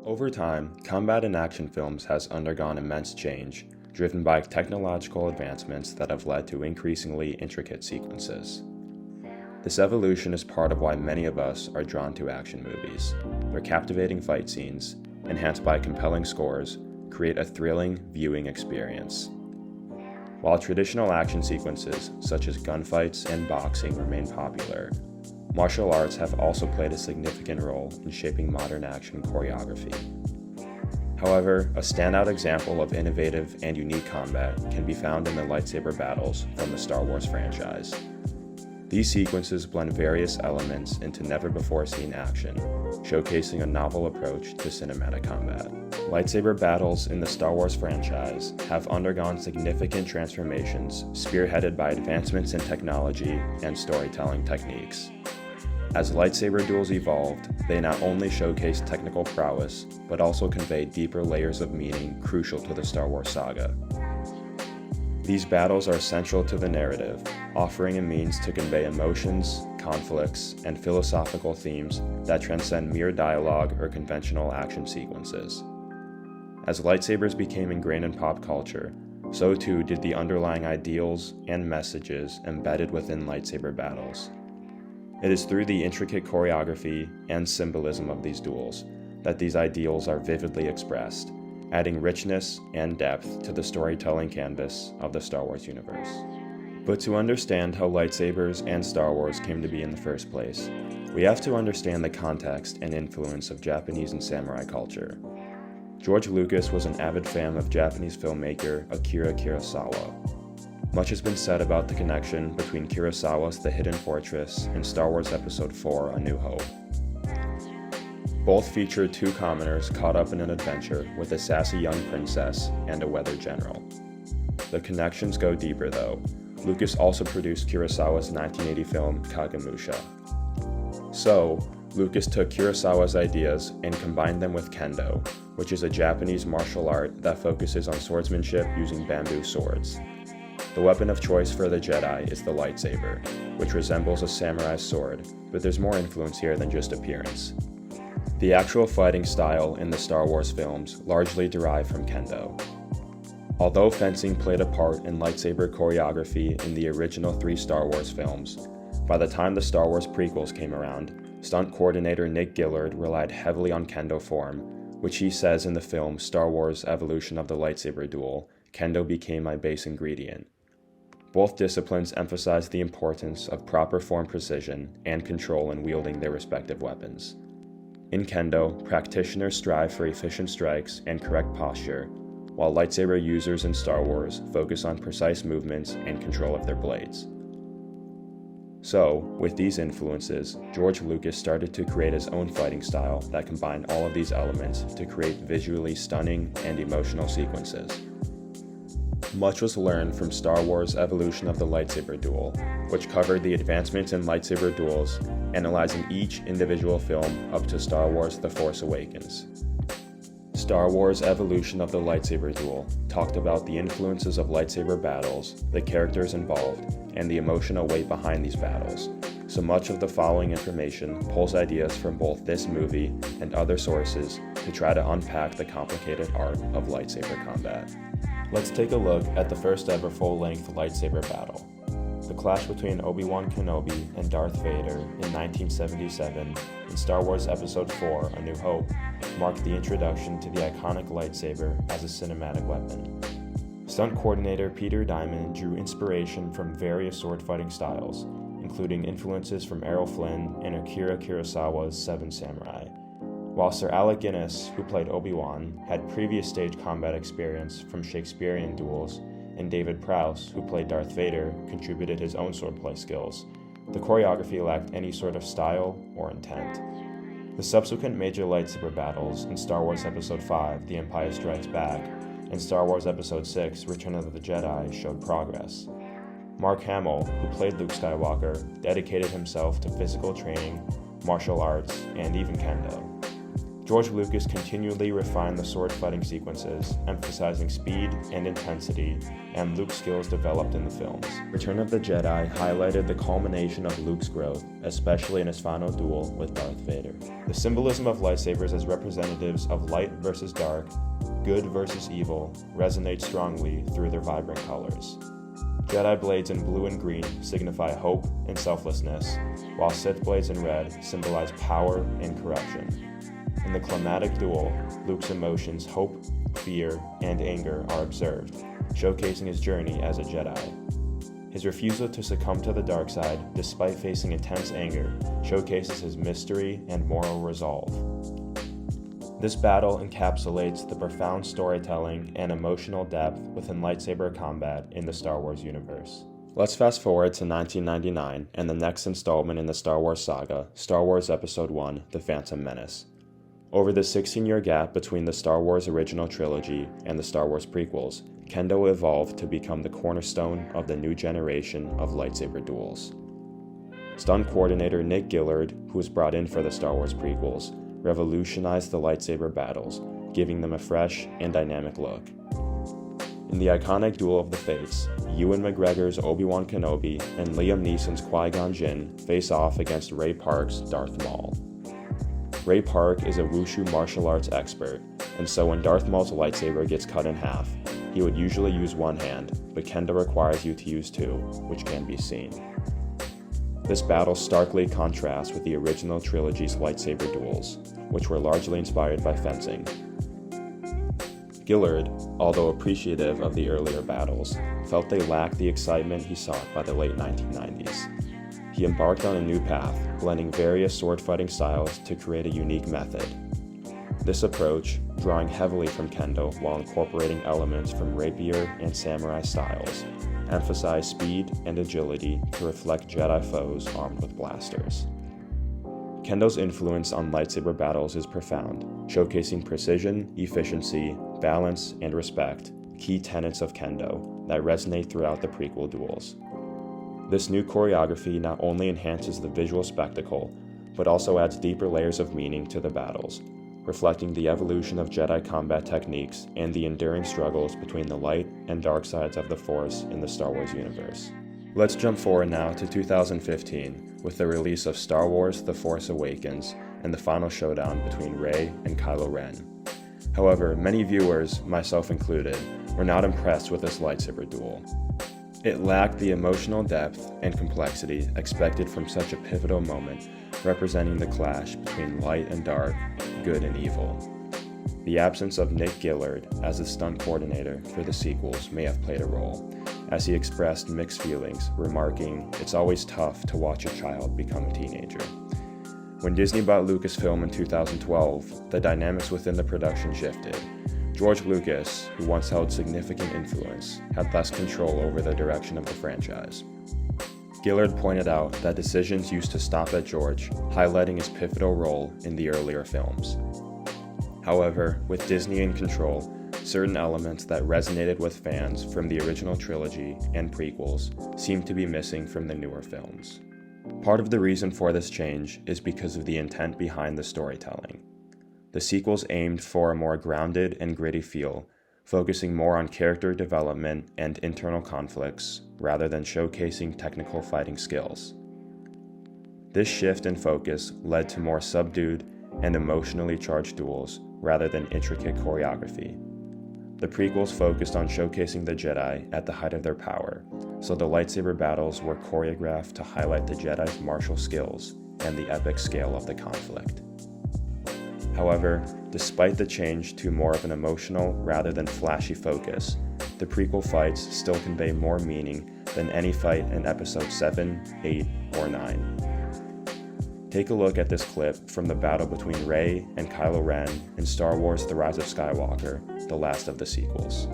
Over time, combat in action films has undergone immense change, driven by technological advancements that have led to increasingly intricate sequences. This evolution is part of why many of us are drawn to action movies. Their captivating fight scenes, enhanced by compelling scores, create a thrilling viewing experience. While traditional action sequences, such as gunfights and boxing, remain popular, martial arts have also played a significant role in shaping modern action choreography. However, a standout example of innovative and unique combat can be found in the lightsaber battles from the Star Wars franchise. These sequences blend various elements into never-before-seen action, showcasing a novel approach to cinematic combat. Lightsaber battles in the Star Wars franchise have undergone significant transformations, spearheaded by advancements in technology and storytelling techniques. As lightsaber duels evolved, they not only showcased technical prowess, but also conveyed deeper layers of meaning crucial to the Star Wars saga. These battles are central to the narrative, offering a means to convey emotions, conflicts, and philosophical themes that transcend mere dialogue or conventional action sequences. As lightsabers became ingrained in pop culture, so too did the underlying ideals and messages embedded within lightsaber battles. It is through the intricate choreography and symbolism of these duels that these ideals are vividly expressed, adding richness and depth to the storytelling canvas of the Star Wars universe. But to understand how lightsabers and Star Wars came to be in the first place, we have to understand the context and influence of Japanese and samurai culture. George Lucas was an avid fan of Japanese filmmaker Akira Kurosawa. Much has been said about the connection between Kurosawa's The Hidden Fortress and Star Wars Episode 4: A New Hope. Both feature two commoners caught up in an adventure with a sassy young princess and a weather general. The connections go deeper though. Lucas also produced Kurosawa's 1980 film Kagemusha. So, Lucas took Kurosawa's ideas and combined them with Kendo, which is a Japanese martial art that focuses on swordsmanship using bamboo swords. The weapon of choice for the Jedi is the lightsaber, which resembles a samurai's sword, but there's more influence here than just appearance. The actual fighting style in the Star Wars films largely derive from Kendo. Although fencing played a part in lightsaber choreography in the original 3 Star Wars films, by the time the Star Wars prequels came around, stunt coordinator Nick Gillard relied heavily on Kendo form, which he says in the film Star Wars: Evolution of the Lightsaber Duel, Kendo became my base ingredient. Both disciplines emphasize the importance of proper form precision and control in wielding their respective weapons. In Kendo, practitioners strive for efficient strikes and correct posture, while lightsaber users in Star Wars focus on precise movements and control of their blades. So, with these influences, George Lucas started to create his own fighting style that combined all of these elements to create visually stunning and emotional sequences. Much was learned from Star Wars: Evolution of the Lightsaber Duel, which covered the advancements in lightsaber duels, analyzing each individual film up to Star Wars: The Force Awakens. Star Wars: Evolution of the Lightsaber Duel talked about the influences of lightsaber battles, the characters involved, and the emotional weight behind these battles. So much of the following information pulls ideas from both this movie and other sources to try to unpack the complicated art of lightsaber combat. Let's take a look at the first ever full-length lightsaber battle. The clash between Obi-Wan Kenobi and Darth Vader in 1977 in Star Wars Episode 4: A New Hope marked the introduction to the iconic lightsaber as a cinematic weapon. Stunt coordinator Peter Diamond drew inspiration from various sword fighting styles, including influences from Errol Flynn and Akira Kurosawa's Seven Samurai, while Sir Alec Guinness, who played Obi-Wan, had previous stage combat experience from Shakespearean duels, and David Prowse, who played Darth Vader, contributed his own swordplay skills. The choreography lacked any sort of style or intent. The subsequent major lightsaber battles in Star Wars Episode 5: The Empire Strikes Back and Star Wars Episode 6: Return of the Jedi showed progress. Mark Hamill, who played Luke Skywalker, dedicated himself to physical training, martial arts, and even Kendo. George Lucas continually refined the sword fighting sequences, emphasizing speed and intensity, and Luke's skills developed in the films. Return of the Jedi highlighted the culmination of Luke's growth, especially in his final duel with Darth Vader. The symbolism of lightsabers as representatives of light versus dark, good versus evil, resonates strongly through their vibrant colors. Jedi blades in blue and green signify hope and selflessness, while Sith blades in red symbolize power and corruption. In the climatic duel, Luke's emotions, hope, fear, and anger are observed, showcasing his journey as a Jedi. His refusal to succumb to the dark side, despite facing intense anger, showcases his mystery and moral resolve. This battle encapsulates the profound storytelling and emotional depth within lightsaber combat in the Star Wars universe. Let's fast forward to 1999 and the next installment in the Star Wars saga, Star Wars Episode I: The Phantom Menace. Over the 16-year gap between the Star Wars original trilogy and the Star Wars prequels, Kendo evolved to become the cornerstone of the new generation of lightsaber duels. Stunt coordinator Nick Gillard, who was brought in for the Star Wars prequels, revolutionized the lightsaber battles, giving them a fresh and dynamic look. In the iconic Duel of the Fates, Ewan McGregor's Obi-Wan Kenobi and Liam Neeson's Qui-Gon Jinn face off against Ray Park's Darth Maul. Ray Park is a wushu martial arts expert, and so when Darth Maul's lightsaber gets cut in half, he would usually use one hand, but Kendo requires you to use two, which can be seen. This battle starkly contrasts with the original trilogy's lightsaber duels, which were largely inspired by fencing. Gillard, although appreciative of the earlier battles, felt they lacked the excitement he sought by the late 1990s. He embarked on a new path, blending various sword-fighting styles to create a unique method. This approach, drawing heavily from Kendo while incorporating elements from rapier and samurai styles, emphasized speed and agility to reflect Jedi foes armed with blasters. Kendo's influence on lightsaber battles is profound, showcasing precision, efficiency, balance, and respect, key tenets of Kendo that resonate throughout the prequel duels. This new choreography not only enhances the visual spectacle, but also adds deeper layers of meaning to the battles, reflecting the evolution of Jedi combat techniques and the enduring struggles between the light and dark sides of the Force in the Star Wars universe. Let's jump forward now to 2015 with the release of Star Wars: The Force Awakens and the final showdown between Rey and Kylo Ren. However, many viewers, myself included, were not impressed with this lightsaber duel. It lacked the emotional depth and complexity expected from such a pivotal moment, representing the clash between light and dark, good and evil. The absence of Nick Gillard as the stunt coordinator for the sequels may have played a role, as he expressed mixed feelings, remarking, "It's always tough to watch a child become a teenager." When Disney bought Lucasfilm in 2012, the dynamics within the production shifted. George Lucas, who once held significant influence, had less control over the direction of the franchise. Gillard pointed out that decisions used to stop at George, highlighting his pivotal role in the earlier films. However, with Disney in control, certain elements that resonated with fans from the original trilogy and prequels seemed to be missing from the newer films. Part of the reason for this change is because of the intent behind the storytelling. The sequels aimed for a more grounded and gritty feel, focusing more on character development and internal conflicts rather than showcasing technical fighting skills. This shift in focus led to more subdued and emotionally charged duels rather than intricate choreography. The prequels focused on showcasing the Jedi at the height of their power, so the lightsaber battles were choreographed to highlight the Jedi's martial skills and the epic scale of the conflict. However, despite the change to more of an emotional rather than flashy focus, the prequel fights still convey more meaning than any fight in Episode 7, 8, or 9. Take a look at this clip from the battle between Rey and Kylo Ren in Star Wars: The Rise of Skywalker, the last of the sequels.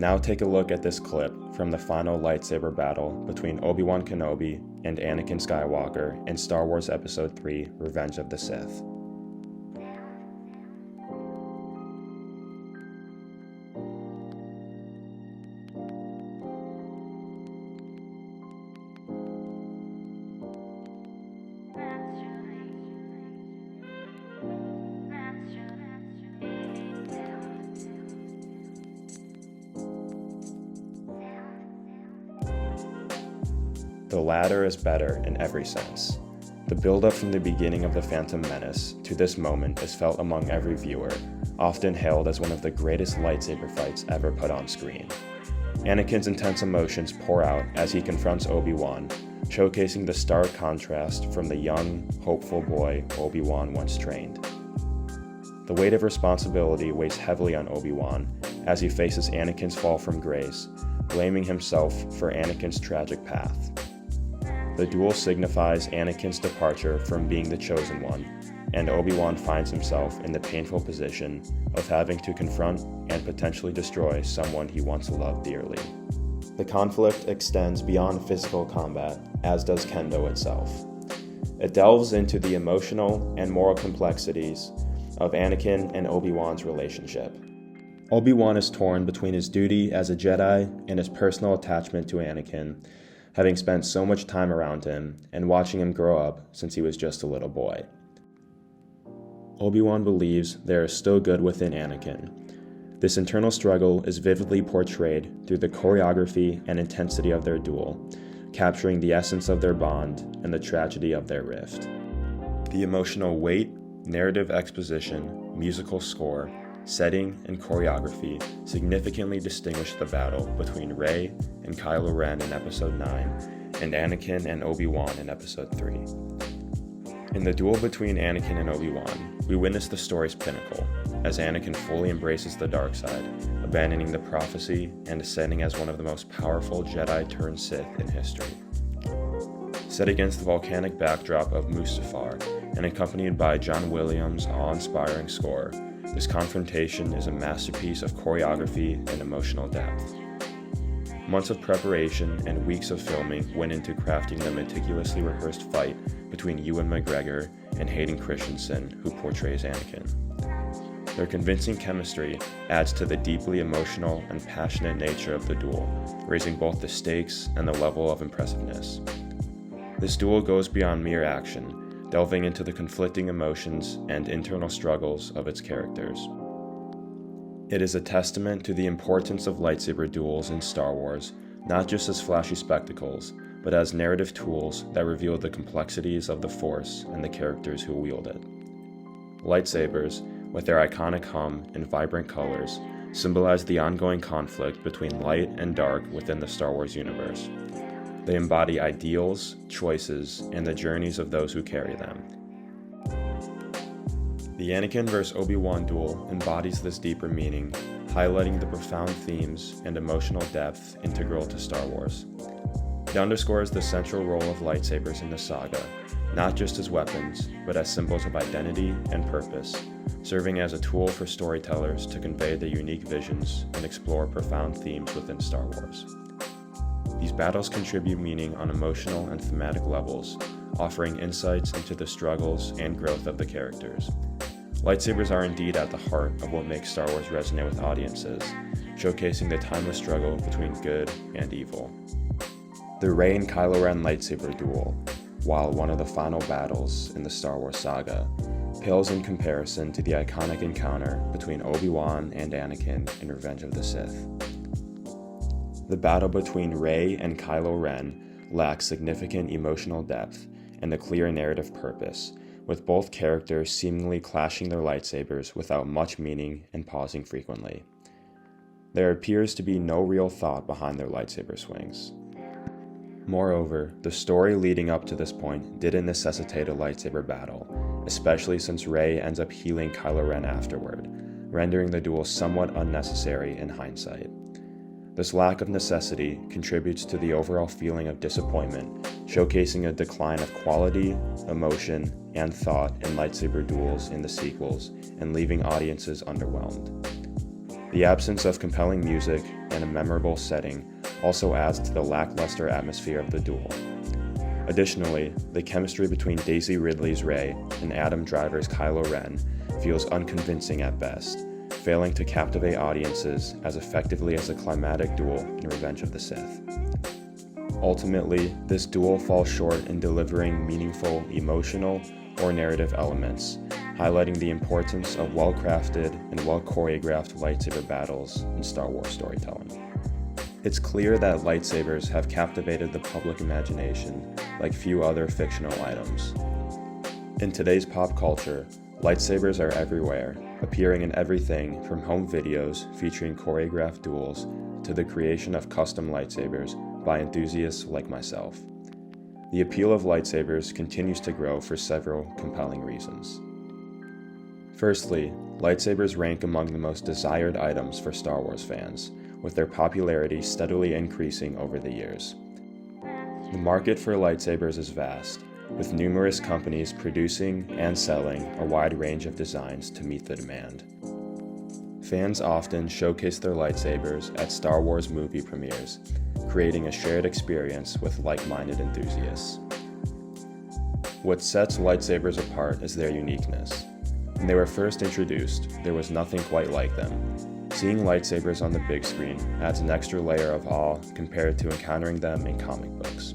Now take a look at this clip from the final lightsaber battle between Obi-Wan Kenobi and Anakin Skywalker in Star Wars Episode 3: Revenge of the Sith. The latter is better in every sense. The build-up from the beginning of The Phantom Menace to this moment is felt among every viewer, often hailed as one of the greatest lightsaber fights ever put on screen. Anakin's intense emotions pour out as he confronts Obi-Wan, showcasing the stark contrast from the young, hopeful boy Obi-Wan once trained. The weight of responsibility weighs heavily on Obi-Wan as he faces Anakin's fall from grace, blaming himself for Anakin's tragic path. The duel signifies Anakin's departure from being the Chosen One, and Obi-Wan finds himself in the painful position of having to confront and potentially destroy someone he once loved dearly. The conflict extends beyond physical combat, as does Kendo itself. It delves into the emotional and moral complexities of Anakin and Obi-Wan's relationship. Obi-Wan is torn between his duty as a Jedi and his personal attachment to Anakin, having spent so much time around him and watching him grow up since he was just a little boy. Obi-Wan believes there is still good within Anakin. This internal struggle is vividly portrayed through the choreography and intensity of their duel, capturing the essence of their bond and the tragedy of their rift. The emotional weight, narrative exposition, musical score, setting, and choreography significantly distinguish the battle between Rey and Kylo Ren in Episode 9 and Anakin and Obi-Wan in Episode 3. In the duel between Anakin and Obi-Wan, we witness the story's pinnacle, as Anakin fully embraces the dark side, abandoning the prophecy and ascending as one of the most powerful Jedi-turned-Sith in history. Set against the volcanic backdrop of Mustafar and accompanied by John Williams' awe-inspiring score, this confrontation is a masterpiece of choreography and emotional depth. Months of preparation and weeks of filming went into crafting the meticulously rehearsed fight between Ewan McGregor and Hayden Christensen, who portrays Anakin. Their convincing chemistry adds to the deeply emotional and passionate nature of the duel, raising both the stakes and the level of impressiveness. This duel goes beyond mere action, delving into the conflicting emotions and internal struggles of its characters. It is a testament to the importance of lightsaber duels in Star Wars, not just as flashy spectacles, but as narrative tools that reveal the complexities of the Force and the characters who wield it. Lightsabers, with their iconic hum and vibrant colors, symbolize the ongoing conflict between light and dark within the Star Wars universe. They embody ideals, choices, and the journeys of those who carry them. The Anakin vs. Obi-Wan duel embodies this deeper meaning, highlighting the profound themes and emotional depth integral to Star Wars. It underscores the central role of lightsabers in the saga, not just as weapons, but as symbols of identity and purpose, serving as a tool for storytellers to convey their unique visions and explore profound themes within Star Wars. These battles contribute meaning on emotional and thematic levels, offering insights into the struggles and growth of the characters. Lightsabers are indeed at the heart of what makes Star Wars resonate with audiences, showcasing the timeless struggle between good and evil. The Rey and Kylo Ren lightsaber duel, while one of the final battles in the Star Wars saga, pales in comparison to the iconic encounter between Obi-Wan and Anakin in Revenge of the Sith. The battle between Rey and Kylo Ren lacks significant emotional depth and a clear narrative purpose, with both characters seemingly clashing their lightsabers without much meaning and pausing frequently. There appears to be no real thought behind their lightsaber swings. Moreover, the story leading up to this point didn't necessitate a lightsaber battle, especially since Rey ends up healing Kylo Ren afterward, rendering the duel somewhat unnecessary in hindsight. This lack of necessity contributes to the overall feeling of disappointment, showcasing a decline of quality, emotion, and thought in lightsaber duels in the sequels and leaving audiences underwhelmed. The absence of compelling music, and a memorable setting also adds to the lackluster atmosphere of the duel. Additionally, the chemistry between Daisy Ridley's Rey and Adam Driver's Kylo Ren feels unconvincing at best, failing to captivate audiences as effectively as a climatic duel in Revenge of the Sith. Ultimately, this duel falls short in delivering meaningful, emotional, or narrative elements, highlighting the importance of well-crafted and well-choreographed lightsaber battles in Star Wars storytelling. It's clear that lightsabers have captivated the public imagination like few other fictional items. In today's pop culture, lightsabers are everywhere, appearing in everything from home videos featuring choreographed duels to the creation of custom lightsabers by enthusiasts like myself. The appeal of lightsabers continues to grow for several compelling reasons. Firstly, lightsabers rank among the most desired items for Star Wars fans, with their popularity steadily increasing over the years. The market for lightsabers is vast, with numerous companies producing and selling a wide range of designs to meet the demand. Fans often showcase their lightsabers at Star Wars movie premieres, creating a shared experience with like-minded enthusiasts. What sets lightsabers apart is their uniqueness. When they were first introduced, there was nothing quite like them. Seeing lightsabers on the big screen adds an extra layer of awe compared to encountering them in comic books.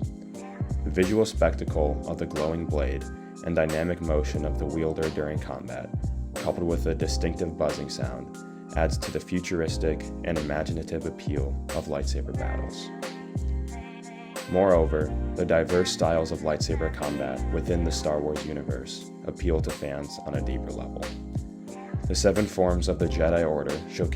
The visual spectacle of the glowing blade and dynamic motion of the wielder during combat, coupled with a distinctive buzzing sound, adds to the futuristic and imaginative appeal of lightsaber battles. Moreover, the diverse styles of lightsaber combat within the Star Wars universe appeal to fans on a deeper level. The 7 forms of the Jedi Order showcase